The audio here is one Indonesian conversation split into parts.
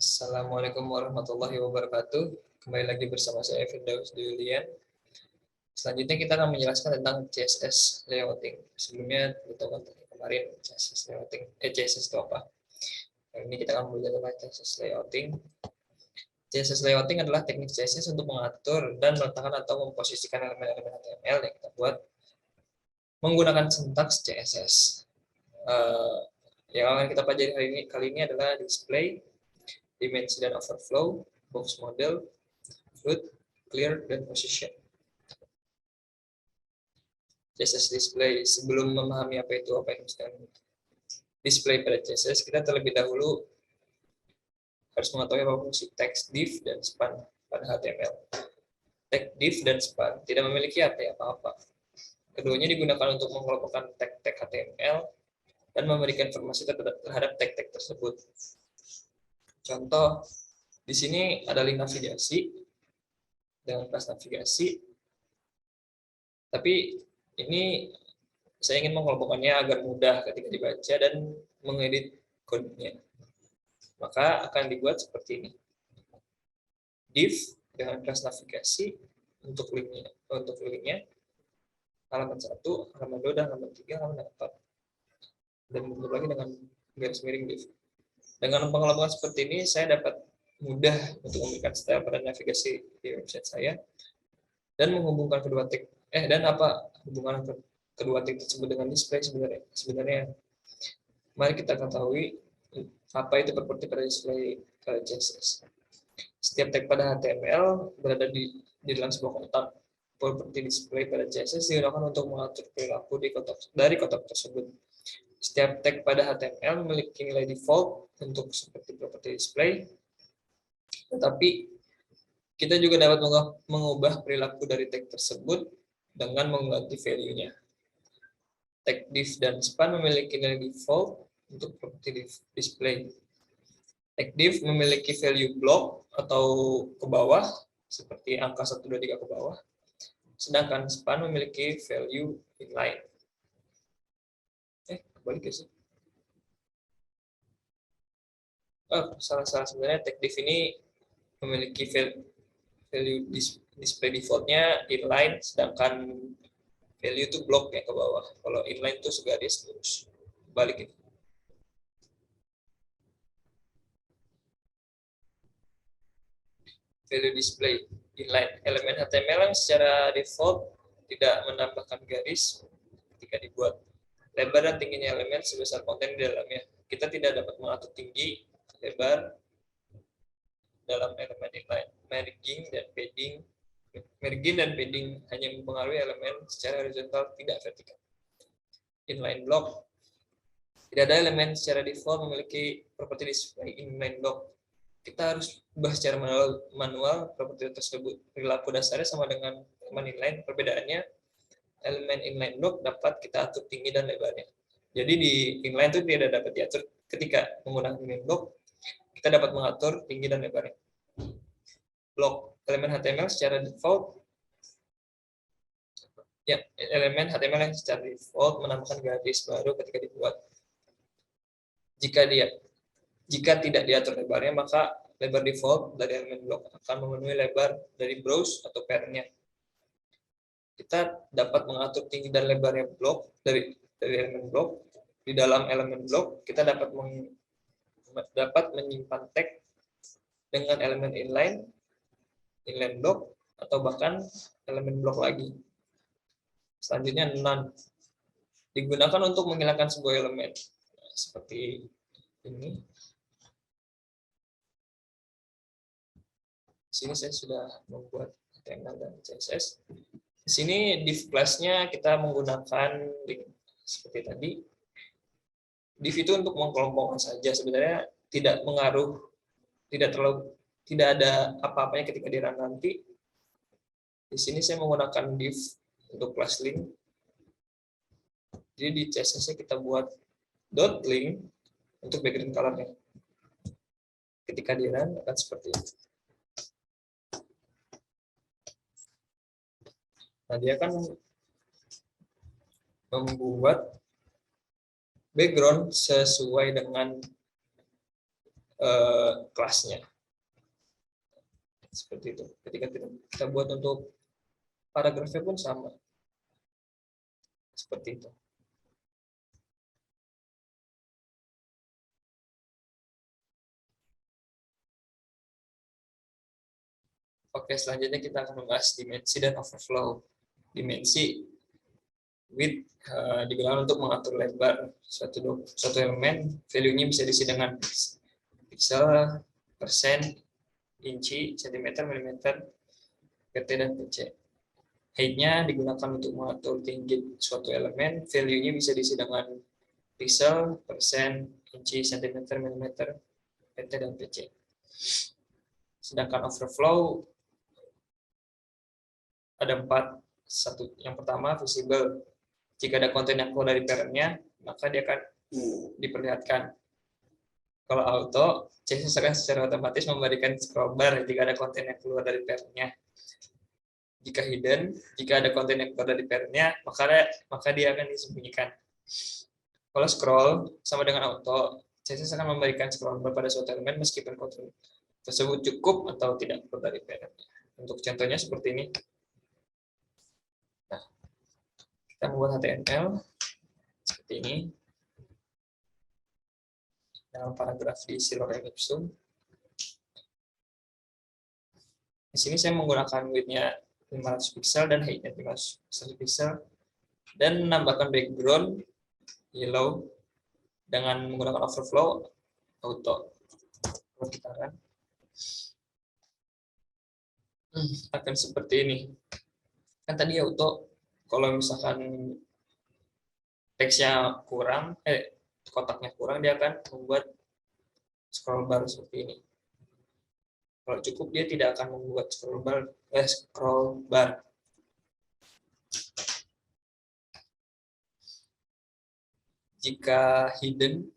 Assalamualaikum warahmatullahi wabarakatuh. Kembali lagi bersama saya Firdaus Julian. Selanjutnya kita akan menjelaskan tentang CSS layouting. Sebelumnya kita tahu kemarin CSS layouting, CSS itu apa? Kali ini kita akan belajar tentang CSS layouting. CSS layouting adalah teknik CSS untuk mengatur dan meletakkan atau memposisikan elemen-elemen HTML yang kita buat menggunakan sintaks CSS. Yang akan kita pelajari kali ini adalah display, dimensi dan overflow, box model, float, clear, dan position. CSS display. Sebelum memahami apa itu display pada CSS, kita terlebih dahulu harus mengetahui apa fungsi text div dan span pada HTML. Text div dan span tidak memiliki arti apa-apa. Keduanya digunakan untuk mengelompokkan tag-tag HTML dan memberikan informasi terhadap tag-tag tersebut. Contoh, di sini ada link navigasi dengan kelas navigasi, tapi ini saya ingin mengelompokkannya agar mudah ketika dibaca dan mengedit kodenya. Maka akan dibuat seperti ini. Div dengan kelas navigasi untuk linknya, halaman 1, halaman 2, dan halaman 3, halaman 4. Dan bentuk lagi dengan garis miring div. Dengan pengelompokan seperti ini, saya dapat mudah untuk memberikan style pada navigasi di website saya dan menghubungkan kedua tag dan apa hubungan kedua tag tersebut dengan display sebenarnya. Mari kita ketahui apa itu properti pada display CSS. Setiap tag pada HTML berada di dalam sebuah kotak. Properti display pada CSS digunakan untuk mengatur perilaku dari kotak tersebut. Setiap tag pada HTML memiliki nilai default untuk seperti properti display, tetapi kita juga dapat mengubah perilaku dari tag tersebut dengan mengganti value-nya. Tag div dan span memiliki nilai default untuk properti display. Tag div memiliki value block atau ke bawah, seperti angka 1, 2, 3 ke bawah, sedangkan span memiliki value inline. Kembali ke sini. Salah sebenarnya tag div ini memiliki value display defaultnya inline, sedangkan value itu block ya ke bawah. Kalau inline itu segaris lurus. Balik ini. Value display inline, elemen HTML yang secara default tidak menambahkan garis ketika dibuat. Lebar dan tingginya elemen sebesar konten di dalamnya. Kita tidak dapat mengatur tinggi, lebar dalam elemen inline. Margin dan padding hanya mempengaruhi elemen secara horizontal, tidak vertikal. Inline block. Tidak ada elemen secara default memiliki properti display inline block. Kita harus ubah secara manual properti tersebut. Perilaku dasarnya sama dengan elemen inline. Perbedaannya, elemen inline block dapat kita atur tinggi dan lebarnya. Jadi di inline itu tidak dapat diatur. Ketika menggunakan inline block, kita dapat mengatur tinggi dan lebarnya. Blok elemen HTML secara default, elemen HTML yang secara default menambahkan garis baru ketika dibuat. Jika tidak diatur lebarnya, maka lebar default dari elemen blok akan memenuhi lebar dari browse atau parent-nya. Kita dapat mengatur tinggi dan lebarnya blok dari elemen blok. Di dalam elemen blok, kita dapat menyimpan tag dengan elemen inline block, atau bahkan elemen blok lagi. Selanjutnya, none. Digunakan untuk menghilangkan sebuah elemen. Seperti ini. Di sini saya sudah membuat HTML dan CSS. Di sini div class-nya kita menggunakan link seperti tadi. Div itu untuk mengkelompokkan saja, sebenarnya tidak mengaruh, tidak ada apa-apanya ketika di run nanti. Di sini saya menggunakan div untuk class link. Jadi di CSS-nya kita buat dot link untuk background color-nya. Ketika di run akan seperti itu. Nah, dia akan membuat background sesuai dengan kelasnya. Seperti itu. Ketika kita buat untuk paragrafnya pun sama. Seperti itu. Oke, selanjutnya kita akan membahas dimensi dan overflow. Dimensi width digunakan untuk mengatur lebar suatu elemen, value-nya bisa diisi dengan pixel, persen, inci, sentimeter, milimeter, pt, dan pc. Height-nya digunakan untuk mengatur tinggi suatu elemen, value-nya bisa diisi dengan pixel, persen, inci, sentimeter, milimeter, pt, dan pc. Sedangkan overflow ada 4. Yang pertama, visible. Jika ada konten yang keluar dari parent-nya, maka dia akan diperlihatkan. Kalau auto, CSS akan secara otomatis memberikan scroll bar jika ada konten yang keluar dari parent-nya. Jika hidden, jika ada konten yang keluar dari parent-nya, maka dia akan disembunyikan. Kalau scroll, sama dengan auto, CSS akan memberikan scroll bar pada suatu elemen meskipun konten tersebut cukup atau tidak keluar dari parent-nya. Untuk contohnya seperti ini. Nah, kita membuat HTML seperti ini. Dalam paragraf di Lorem Ipsum. Di sini saya menggunakan width-nya 500 pixel dan height-nya 500 pixel dan menambahkan background yellow dengan menggunakan overflow auto. Kalau kita akan seperti ini. Kan tadi auto kalau misalkan teksnya kurang, kotaknya kurang, dia akan membuat scroll bar seperti ini. Kalau cukup, dia tidak akan membuat scroll bar. Jika hidden,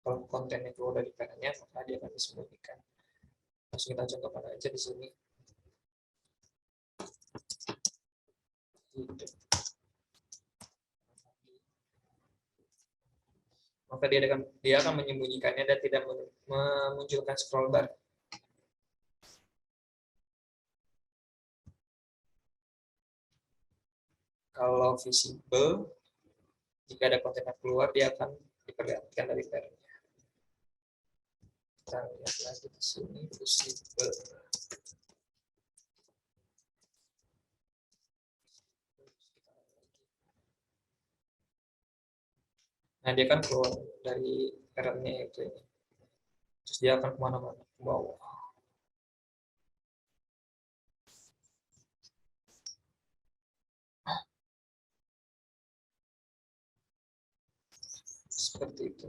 kalau kontennya keluar dari parent-nya, maka dia akan disembunyikan. Langsung kita contohkan aja di sini. Maka dia akan menyembunyikannya dan tidak memunculkan scroll bar. Kalau visible, jika ada konten yang keluar, dia akan diperlihatkan dari parent-nya. Kita lihat lagi di sini, visible. Nah, dia kan keluar dari parent-nya itu. Terus dia akan kemana-mana, ke bawah. Seperti itu.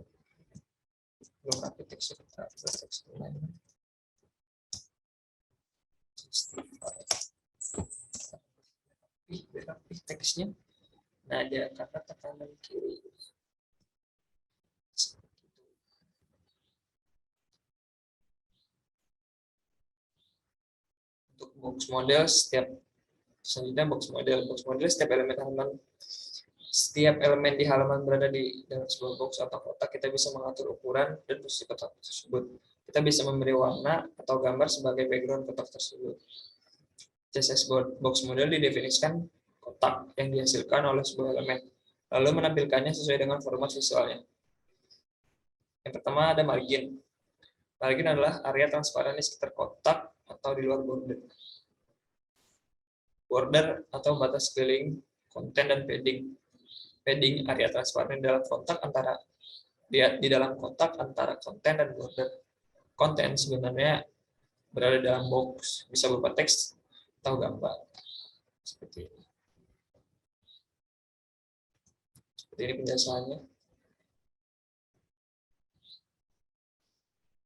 Belum arsitektur, kita teks lain. Rapih teksnya. Nah, dia kata tekanan kiri. Untuk box model, selanjutnya box model setiap elemen di halaman berada di dalam sebuah box atau kotak. Kita bisa mengatur ukuran dan posisi kotak tersebut. Kita bisa memberi warna atau gambar sebagai background kotak tersebut. CSS box model didefinisikan kotak yang dihasilkan oleh sebuah elemen, lalu menampilkannya sesuai dengan format visualnya. Yang pertama ada margin. Margin adalah area transparan di sekitar kotak atau di luar border. Border atau batas keliling konten dan padding. Padding area transparan di dalam kotak antara konten dan border. Konten sebenarnya berada dalam box, bisa berupa teks atau gambar. Seperti ini. Seperti ini penjelasannya.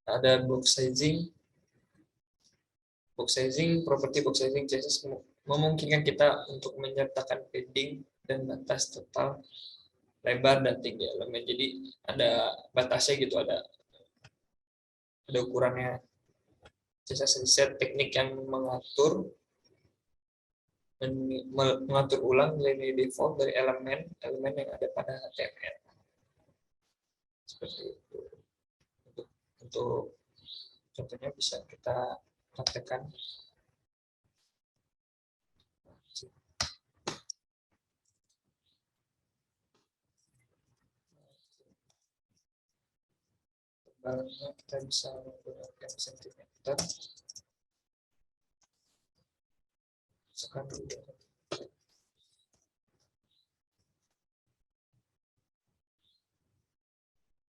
Ada box sizing. Box sizing, properti box sizing CSS memungkinkan kita untuk menyertakan padding dan batas total lebar dan tinggi elemen. Jadi ada batasnya gitu, ada ukurannya. CSS reset teknik yang mengatur ulang nilai default dari elemen yang ada pada HTML. Seperti itu. Untuk Untuk contohnya bisa kita praktekkan. Tebalnya kita bisa menggunakan sentimeter. Sekarang dulu.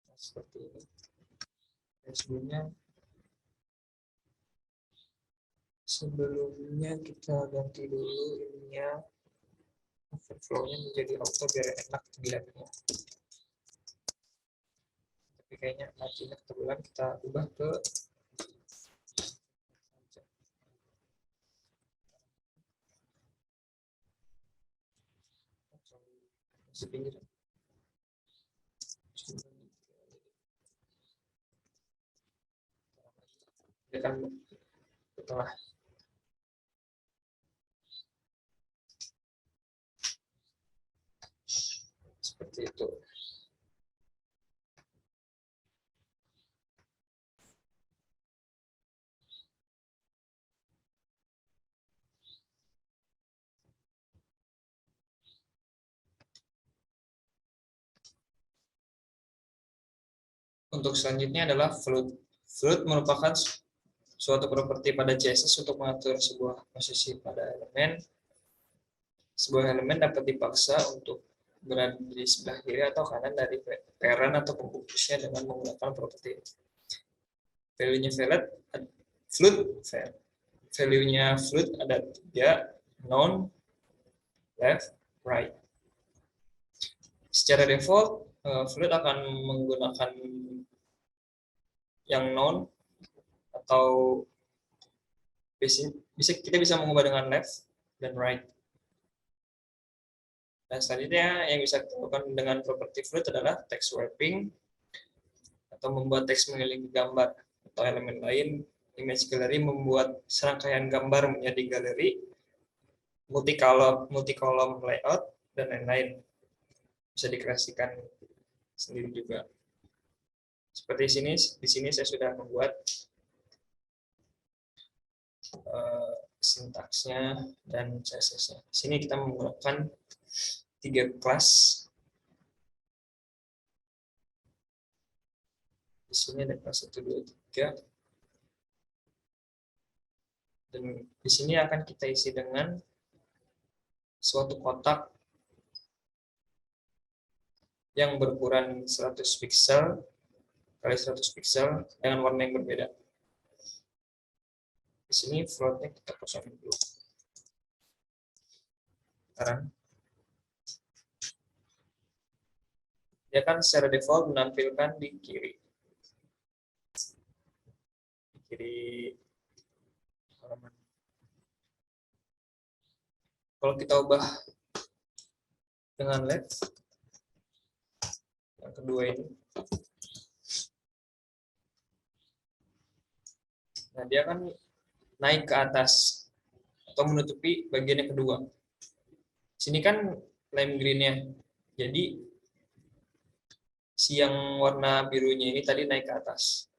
Nah, seperti ini. Dan sebelumnya kita ganti dulu ininya, overflow-nya menjadi auto biar enak dilihatnya. Tapi kayaknya marginnya ketebalan, kita ubah ke sepinggir. Dia kan ke tengah. Seperti itu. Untuk selanjutnya adalah float. Float merupakan suatu properti pada CSS untuk mengatur sebuah posisi pada elemen. Sebuah elemen dapat dipaksa untuk berada di sebelah kiri atau kanan dari parent atau pembungkusnya dengan menggunakan properti value-nya value-nya float ada 3, known, left, right. Secara default, float akan menggunakan yang known atau kita bisa mengubah dengan left dan right. Dan selanjutnya yang bisa kita lakukan dengan properti float adalah text wrapping atau membuat teks mengelilingi gambar atau elemen lain. Image gallery membuat serangkaian gambar menjadi galeri, multi-column layout, dan lain-lain. Bisa dikreasikan sendiri juga. Seperti di sini saya sudah membuat sintaksnya dan CSS-nya. Di sini kita menggunakan 3 kelas. Di sini ada kelas 1, 2, 3. Dan di sini akan kita isi dengan suatu kotak yang berukuran 100 pixel kali 100 pixel dengan warna yang berbeda. Di sini floatnya kita kosongin dulu. Sekarang dia kan secara default menampilkan di kiri halaman. Kalau kita ubah dengan left, yang kedua ini, nah dia kan naik ke atas atau menutupi bagian yang kedua. Sini kan lime green-nya, jadi si yang warna birunya ini tadi naik ke atas,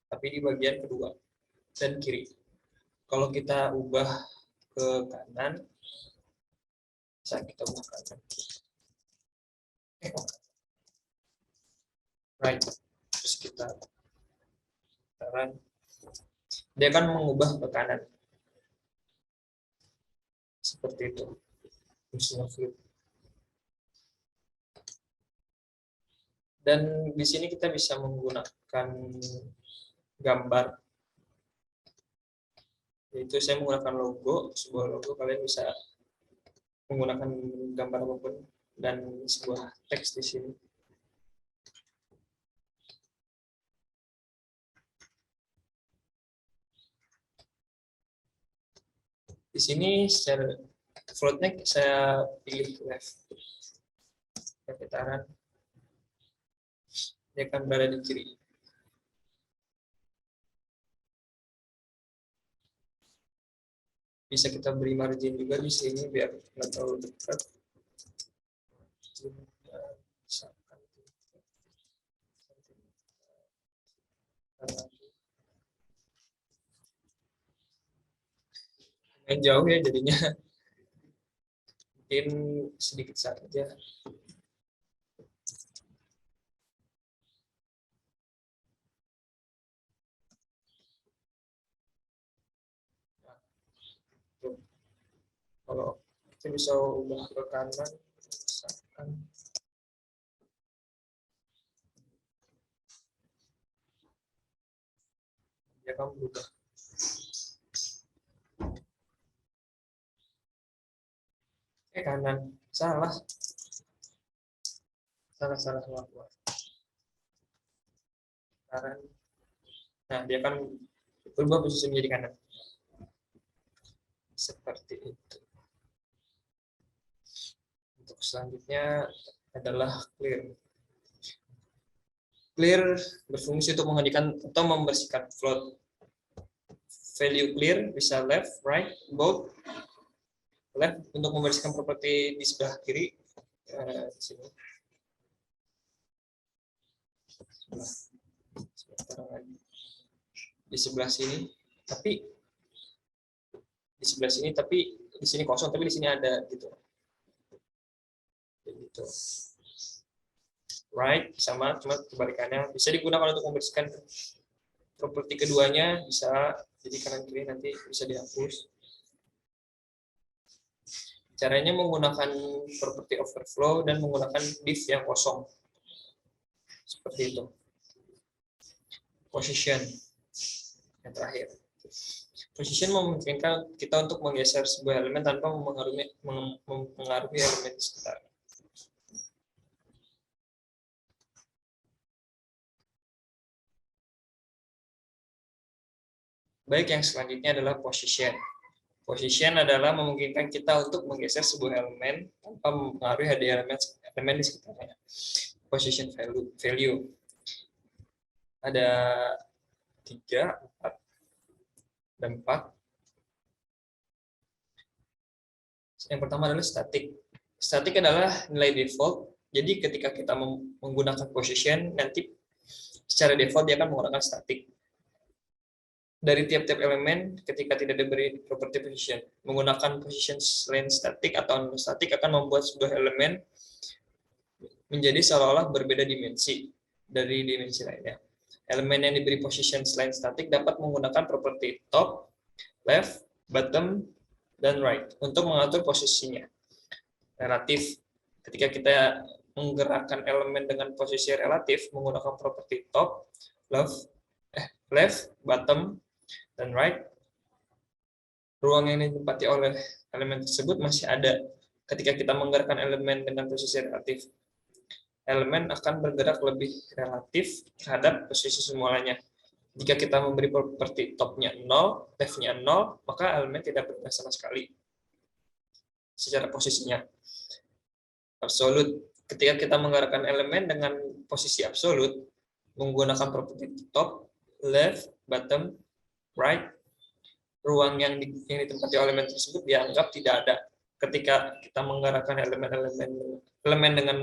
tapi di bagian kedua dan kiri. Kalau kita ubah ke kanan, bisa kita ubah ke kanan. Right. Terus kita taran. Dia akan mengubah ke kanan. Seperti itu. Fungsinya flip. Dan di sini kita bisa menggunakan gambar. Yaitu saya menggunakan logo, sebuah logo. Kalian bisa menggunakan gambar apapun dan sebuah teks di sini. Di sini secara floatnya saya pilih left. Petaran. Dia akan berada di kiri. Bisa kita beri margin juga di sini biar nggak terlalu dekat. Main jauh ya jadinya, mungkin sedikit saja. Kalau kita bisa ubah ke kanan, misalkan dia akan berubah. Kanan, salah buat kanan. Nah, dia akan berubah posisi menjadi kanan. Seperti itu. Untuk selanjutnya adalah clear. Clear berfungsi untuk menghentikan atau membersihkan float. Value clear bisa left, right, both. Left untuk membersihkan properti di sebelah kiri. Di sini. Di sebelah sini, tapi di sebelah sini, tapi di sini kosong, tapi di sini ada gitu. Gitu. Right, sama, cuma kebalikannya. Bisa digunakan untuk membersihkan properti keduanya, bisa. Jadi kanan kiri nanti bisa dihapus. Caranya menggunakan property overflow dan menggunakan div yang kosong. Seperti itu. Position yang terakhir. Position memungkinkan kita untuk menggeser sebuah elemen tanpa mempengaruhi elemen sekitar. Baik, yang selanjutnya adalah position. Position adalah memungkinkan kita untuk menggeser sebuah elemen tanpa mempengaruhi elemen di sekitarnya. Position value. Ada 3, 4, dan 4. Yang pertama adalah static. Static adalah nilai default. Jadi ketika kita menggunakan position, nanti secara default dia akan menggunakan static. Dari tiap-tiap elemen ketika tidak diberi property position. Menggunakan position selain static atau non-static akan membuat sebuah elemen menjadi seolah-olah berbeda dimensi dari dimensi lainnya. Elemen yang diberi position selain static dapat menggunakan properti top, left, bottom, dan right untuk mengatur posisinya. Relatif, ketika kita menggerakkan elemen dengan posisi relatif menggunakan properti top, left, bottom, dan right, ruang yang ditempati oleh elemen tersebut masih ada. Ketika kita menggerakkan elemen dengan posisi relatif, elemen akan bergerak lebih relatif terhadap posisi semulanya. Jika kita memberi properti topnya 0, left-nya 0, maka elemen tidak bergerak sama sekali secara posisinya. Absolute, ketika kita menggerakkan elemen dengan posisi absolut menggunakan properti top, left, bottom, right, ruang yang ditempati oleh elemen tersebut dianggap tidak ada. Ketika kita menggerakkan elemen dengan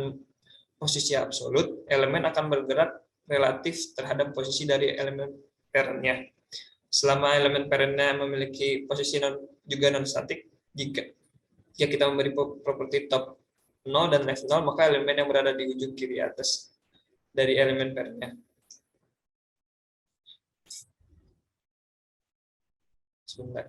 posisi absolut, elemen akan bergerak relatif terhadap posisi dari elemen parentnya. Selama elemen parentnya memiliki posisi juga non-statik, jika kita memberi properti top 0 dan left 0, maka elemen yang berada di ujung kiri atas dari elemen parentnya. Sebentar.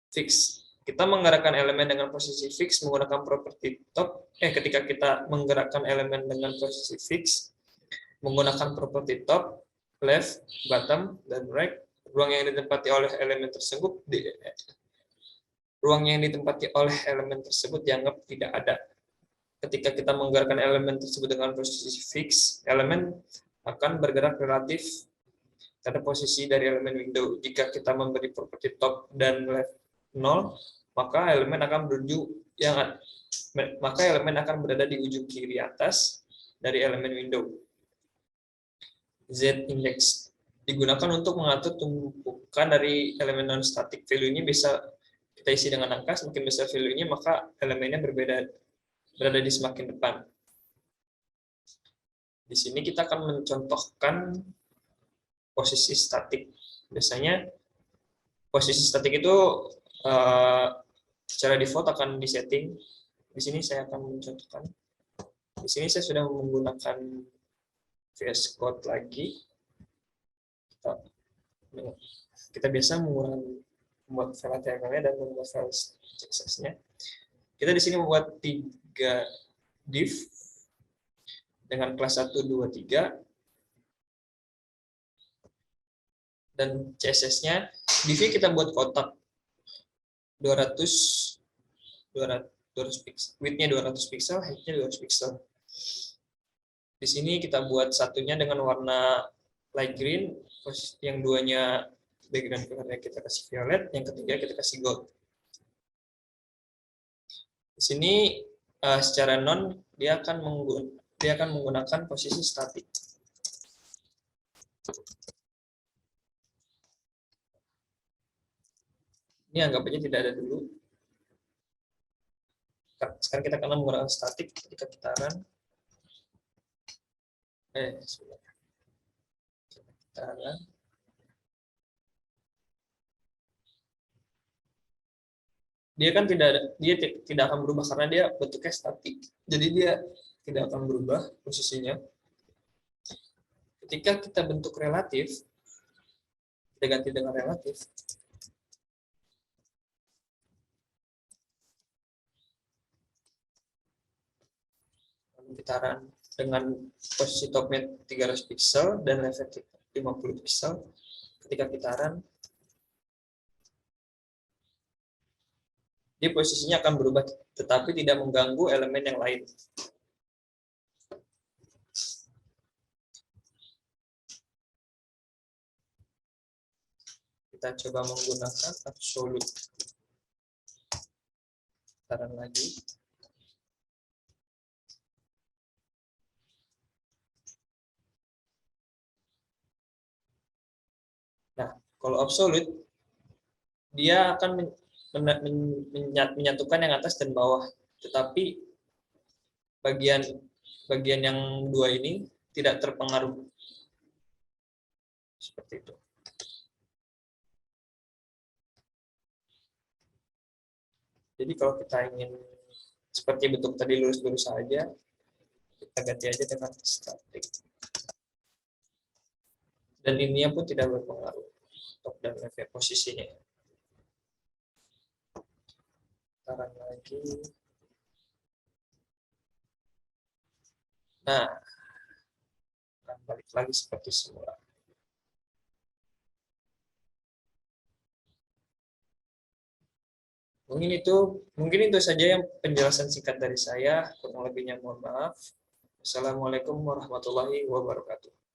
Fix. Kita menggerakkan elemen dengan posisi fix menggunakan properti top. Ketika kita menggerakkan elemen dengan posisi fix menggunakan properti top, left, bottom, dan right, ruang yang ditempati oleh elemen tersebut dianggap tidak ada. Ketika kita menggerakkan elemen tersebut dengan posisi fix, elemen akan bergerak relatif pada posisi dari elemen window. Jika kita memberi properti top dan left 0, maka elemen akan berada di ujung kiri atas dari elemen window. Z index digunakan untuk mengatur tumpukan dari elemen non-static. Value-nya bisa kita isi dengan angka, semakin besar value-nya maka elemennya berada di semakin depan. Di sini kita akan mencontohkan posisi statik. Biasanya posisi statik itu eh, secara default akan disetting. Di sini saya akan mencontohkan. Di sini saya sudah menggunakan VS Code lagi. Kita biasa membuat file HTML-nya dan membuat file CSS-nya. Kita di sini membuat 3 div dengan kelas 1, 2, 3. Dan CSS-nya, div kita buat kotak 200 pixel, width-nya 200 pixel, height-nya 200 pixel. Di sini kita buat satunya dengan warna light green, yang duanya background color kita kasih violet, yang ketiga kita kasih gold. Di sini secara non dia akan menggunakan posisi statik. Ini anggap aja tidak ada dulu. Sekarang kita akan menggunakan statik ketika kita run. Kita run. Dia kan tidak akan berubah karena dia bentuknya statik. Jadi dia tidak akan berubah posisinya. Ketika kita bentuk relatif, kita ganti dengan relatif. Kita run dengan posisi topnya 300 pixel dan level 50 pixel. Ketika kita run, dia posisinya akan berubah, tetapi tidak mengganggu elemen yang lain. Kita coba menggunakan absolute. Kita run lagi. Nah, kalau absolute, dia akan menyatukan yang atas dan bawah, tetapi bagian yang dua ini tidak terpengaruh. Seperti itu. Jadi kalau kita ingin seperti bentuk tadi lurus-lurus saja, kita ganti aja dengan static. Dan ininya pun tidak berpengaruh, top dan left posisinya. Taruh lagi. Nah, akan balik lagi seperti semula. Mungkin itu saja yang penjelasan singkat dari saya. Kurang lebihnya mohon maaf. Assalamualaikum warahmatullahi wabarakatuh.